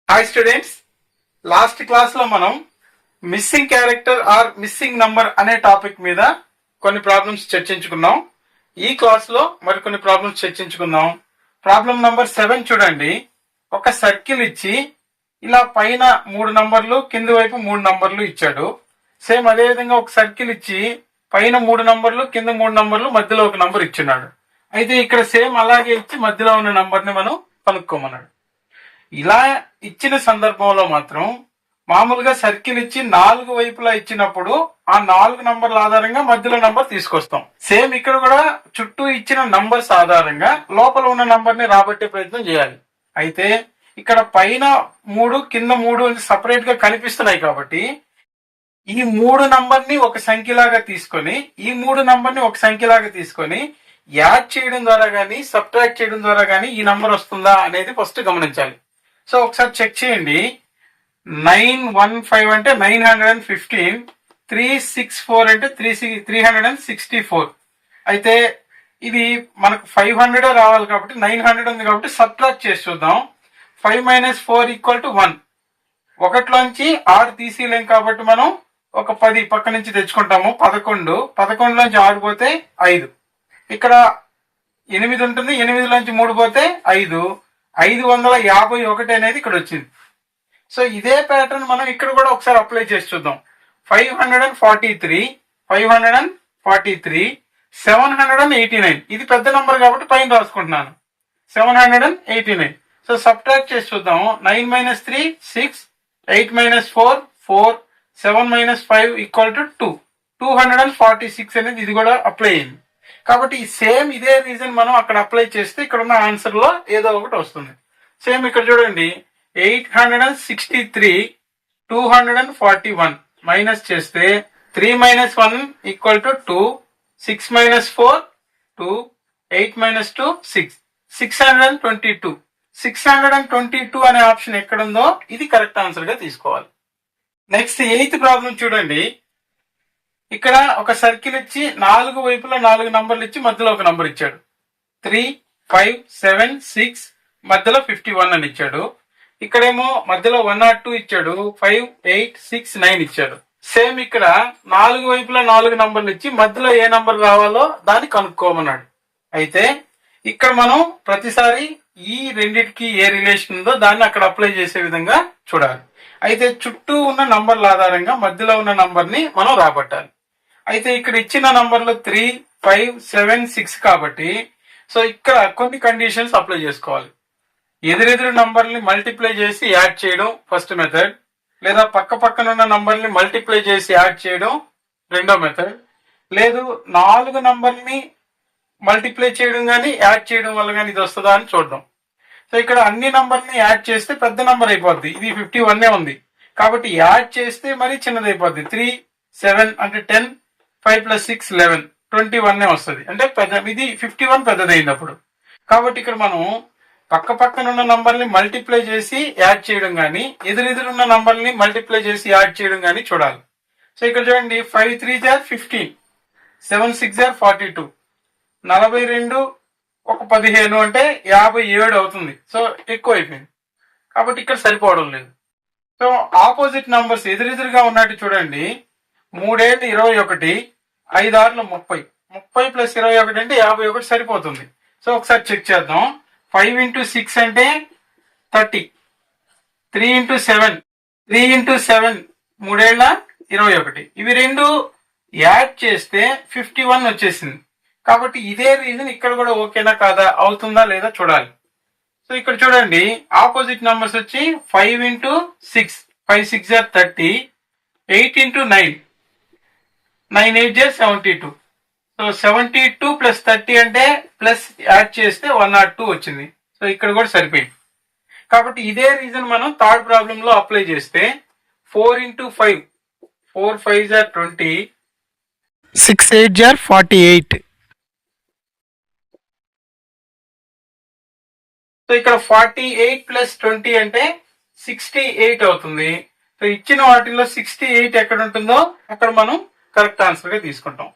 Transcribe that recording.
Hi students, last class లో మనం missing character are missing number అనే టాపిక్ మీద కొన్ని ప్రాబ్లమ్స్ చర్చించుకున్నాం. ఈ క్లాస్ లో మరికొన్ని ప్రాబ్లమ్స్ చర్చించుకుందాం. ప్రాబ్లం నంబర్ 7 చూడండి. ఒక సర్కిల్ ఇచ్చి ఇలా పైన 3 నంబర్లు, కింది వైపు 3 నంబర్లు ఇచ్చాడు. సేమ్ అదే విధంగా ఒక సర్కిల్ ఇచ్చి పైన 3 నంబర్లు, కింద 3 నంబర్లు, మధ్యలో ఒక నంబర్ ఇచ్చున్నాడు. అయితే ఇక్కడ సేమ్ అలాగే ఇచ్చి మధ్యలో ఉన్న నంబర్ ని మనం కనుక్కోమన్నాడు. ఇలా ఇచ్చిన సందర్భంలో మాత్రం మామూలుగా సర్కిల్ ఇచ్చి 4 వైపులా ఇచ్చినప్పుడు ఆ 4 నంబర్ల ఆధారంగా మధ్యలో నంబర్ తీసుకొస్తాం. సేమ్ ఇక్కడ కూడా చుట్టూ ఇచ్చిన నంబర్స్ ఆధారంగా లోపల ఉన్న నంబర్ ని రాబట్టే ప్రయత్నం చేయాలి. అయితే ఇక్కడ పైన 3 కింద 3 సపరేట్ గా కనిపిస్తున్నాయి కాబట్టి ఈ 3 నంబర్ ని ఒక సంఖ్యలాగా తీసుకొని ఈ 3 నంబర్ ని ఒక సంఖ్యలాగా తీసుకొని యాడ్ చేయడం ద్వారా గానీ సబ్ట్రాక్ట్ చేయడం ద్వారా గానీ ఈ నంబర్ వస్తుందా అనేది ఫస్ట్ గమనించాలి. సో ఒకసారి చెక్ చేయండి. 915 అంటే 915, 364 అంటే 364. అయితే ఇది మనకు 500 రావాలి కాబట్టి 900 ఉంది కాబట్టి సబ్ట్రాక్ట్ చేసి చూద్దాం. 5 - 4 = 1. ఒకటిలోంచి 6 తీసేయలేం కాబట్టి మనం ఒక 10 పక్క నుంచి తెచ్చుకుంటాము. 11లోంచి 6 పోతే 5. ఇక్కడ 8 ఉంటుంది. 8లోంచి 3 పోతే 5. 551 అనేది ఇక్కడ వచ్చింది. సో ఇదే ప్యాటర్న్ మనం ఇక్కడ కూడా ఒకసారి అప్లై చేసి చూద్దాం. 543, 789. ఇది పెద్ద నంబర్ కాబట్టి పైన రాసుకుంటున్నాను. 789. సో సబ్ట్రాక్ట్ చేసి చూద్దాం. 9 - 3 6, 8 - 4 4, 7 - 5 = 2. 246 అనేది ఇది కూడా అప్లై అయింది. కాబట్టి సేమ్ ఇదే రీజన్ మనం అక్కడ అప్లై చేస్తే ఇక్కడ ఉన్న ఆన్సర్ లో ఏదో ఒకటి వస్తుంది. సేమ్ ఇక్కడ చూడండి. 863, 241 మైనస్ చేస్తే 3 - 1 = 2, 6 - 4 2, 8 - 2 6, 622. 622 అనే ఆప్షన్ ఎక్కడుందో ఇది కరెక్ట్ ఆన్సర్ గా తీసుకోవాలి. నెక్స్ట్ 8th ప్రాబ్లం చూడండి. ఇక్కడ ఒక సర్కిల్ ఇచ్చి 4 వైపులా 4 నంబర్లు ఇచ్చి మధ్యలో ఒక నంబర్ ఇచ్చాడు. 3, 5, 7, 6 మధ్యలో 51 అని ఇచ్చాడు. ఇక్కడేమో మధ్యలో 102 ఇచ్చాడు. 5, 8, 6, 9 ఇచ్చాడు. సేమ్ ఇక్కడ 4 వైపులా 4 నంబర్లు ఇచ్చి మధ్యలో ఏ నంబర్ రావాలో దాన్ని కనుక్కోమన్నాడు. అయితే ఇక్కడ మనం ప్రతిసారి ఈ రెండిటికి ఏ రిలేషన్ ఉందో దాన్ని అక్కడ అప్లై చేసే విధంగా చూడాలి. అయితే చుట్టూ ఉన్న నంబర్ల ఆధారంగా మధ్యలో ఉన్న నంబర్ ని మనం రాబట్టాలి. అయితే ఇక్కడ ఇచ్చిన నంబర్లు 3, 5, 7, 6 కాబట్టి సో ఇక్కడ కొన్ని కండిషన్స్ అప్లై చేసుకోవాలి. ఎదురెదురు నంబర్ని మల్టిప్లై చేసి యాడ్ చేయడం ఫస్ట్ మెథడ్, లేదా పక్క పక్కన ఉన్న నంబర్ని మల్టిప్లై చేసి యాడ్ చేయడం రెండో మెథడ్, లేదు 4 నంబర్ని మల్టిప్లై చేయడం కానీ యాడ్ చేయడం వల్ల కానీ ఇది వస్తుందా అని చూడడం. సో ఇక్కడ అన్ని నంబర్ని యాడ్ చేస్తే పెద్ద నంబర్ అయిపోద్ది. ఇది 51 ఉంది కాబట్టి యాడ్ చేస్తే మరి చిన్నది అయిపోద్ది. 3, 7 అంటే 10, 5 + 6 11, 21 వస్తుంది. అంటే ఇది 51 పెద్దదైంది అప్పుడు. కాబట్టి ఇక్కడ మనం పక్క పక్కన ఉన్న నంబర్ని మల్టిప్లై చేసి యాడ్ చేయడం కానీ ఎదురెదురున్న నంబర్ని మల్టిప్లై చేసి యాడ్ చేయడం కానీ చూడాలి. సో ఇక్కడ చూడండి. 5 × 3 = 15, 7 × 6 = 42, 42 ఒక 15 అంటే 57 అవుతుంది. సో ఎక్కువ అయిపోయింది కాబట్టి ఇక్కడ సరిపోవడం లేదు. సో ఆపోజిట్ నంబర్స్ ఎదురెదురుగా ఉన్నట్టు చూడండి. 3 × 21, 5 × 6 = 30, 30 + 21 అంటే 51 సరిపోతుంది. సో ఒకసారి చెక్ చేద్దాం. 5 × 6 అంటే 30, 3 × 7, 3 × 7 3 × 21. ఇవి రెండు యాడ్ చేస్తే 51 వచ్చేసింది. కాబట్టి ఇదే రీజన్ ఇక్కడ కూడా ఓకేనా కాదా, అవుతుందా లేదా చూడాలి. సో ఇక్కడ చూడండి. ఆపోజిట్ నంబర్స్ వచ్చి 5 × 6, 5 × 6 = 30, 8 × 9, 9 × 8 = 72. సో 72 + 30 అంటే ప్లస్ యాడ్ చేస్తే 102 వచ్చింది. సో ఇక్కడ కూడా సరిపోయింది. కాబట్టి ఇదే రీజన్ మనం థర్డ్ ప్రాబ్లం లో అప్లై చేస్తే 4 × 5, 4 × 5 = 20, 6 × 8 = 48. సో ఇక్కడ 48 + 20 అంటే 68 అవుతుంది. సో ఇచ్చిన వాటిల్లో 68 ఎక్కడ ఉంటుందో అక్కడ మనం కరెక్ట్ ఆన్సర్ గా తీసుకుంటాం.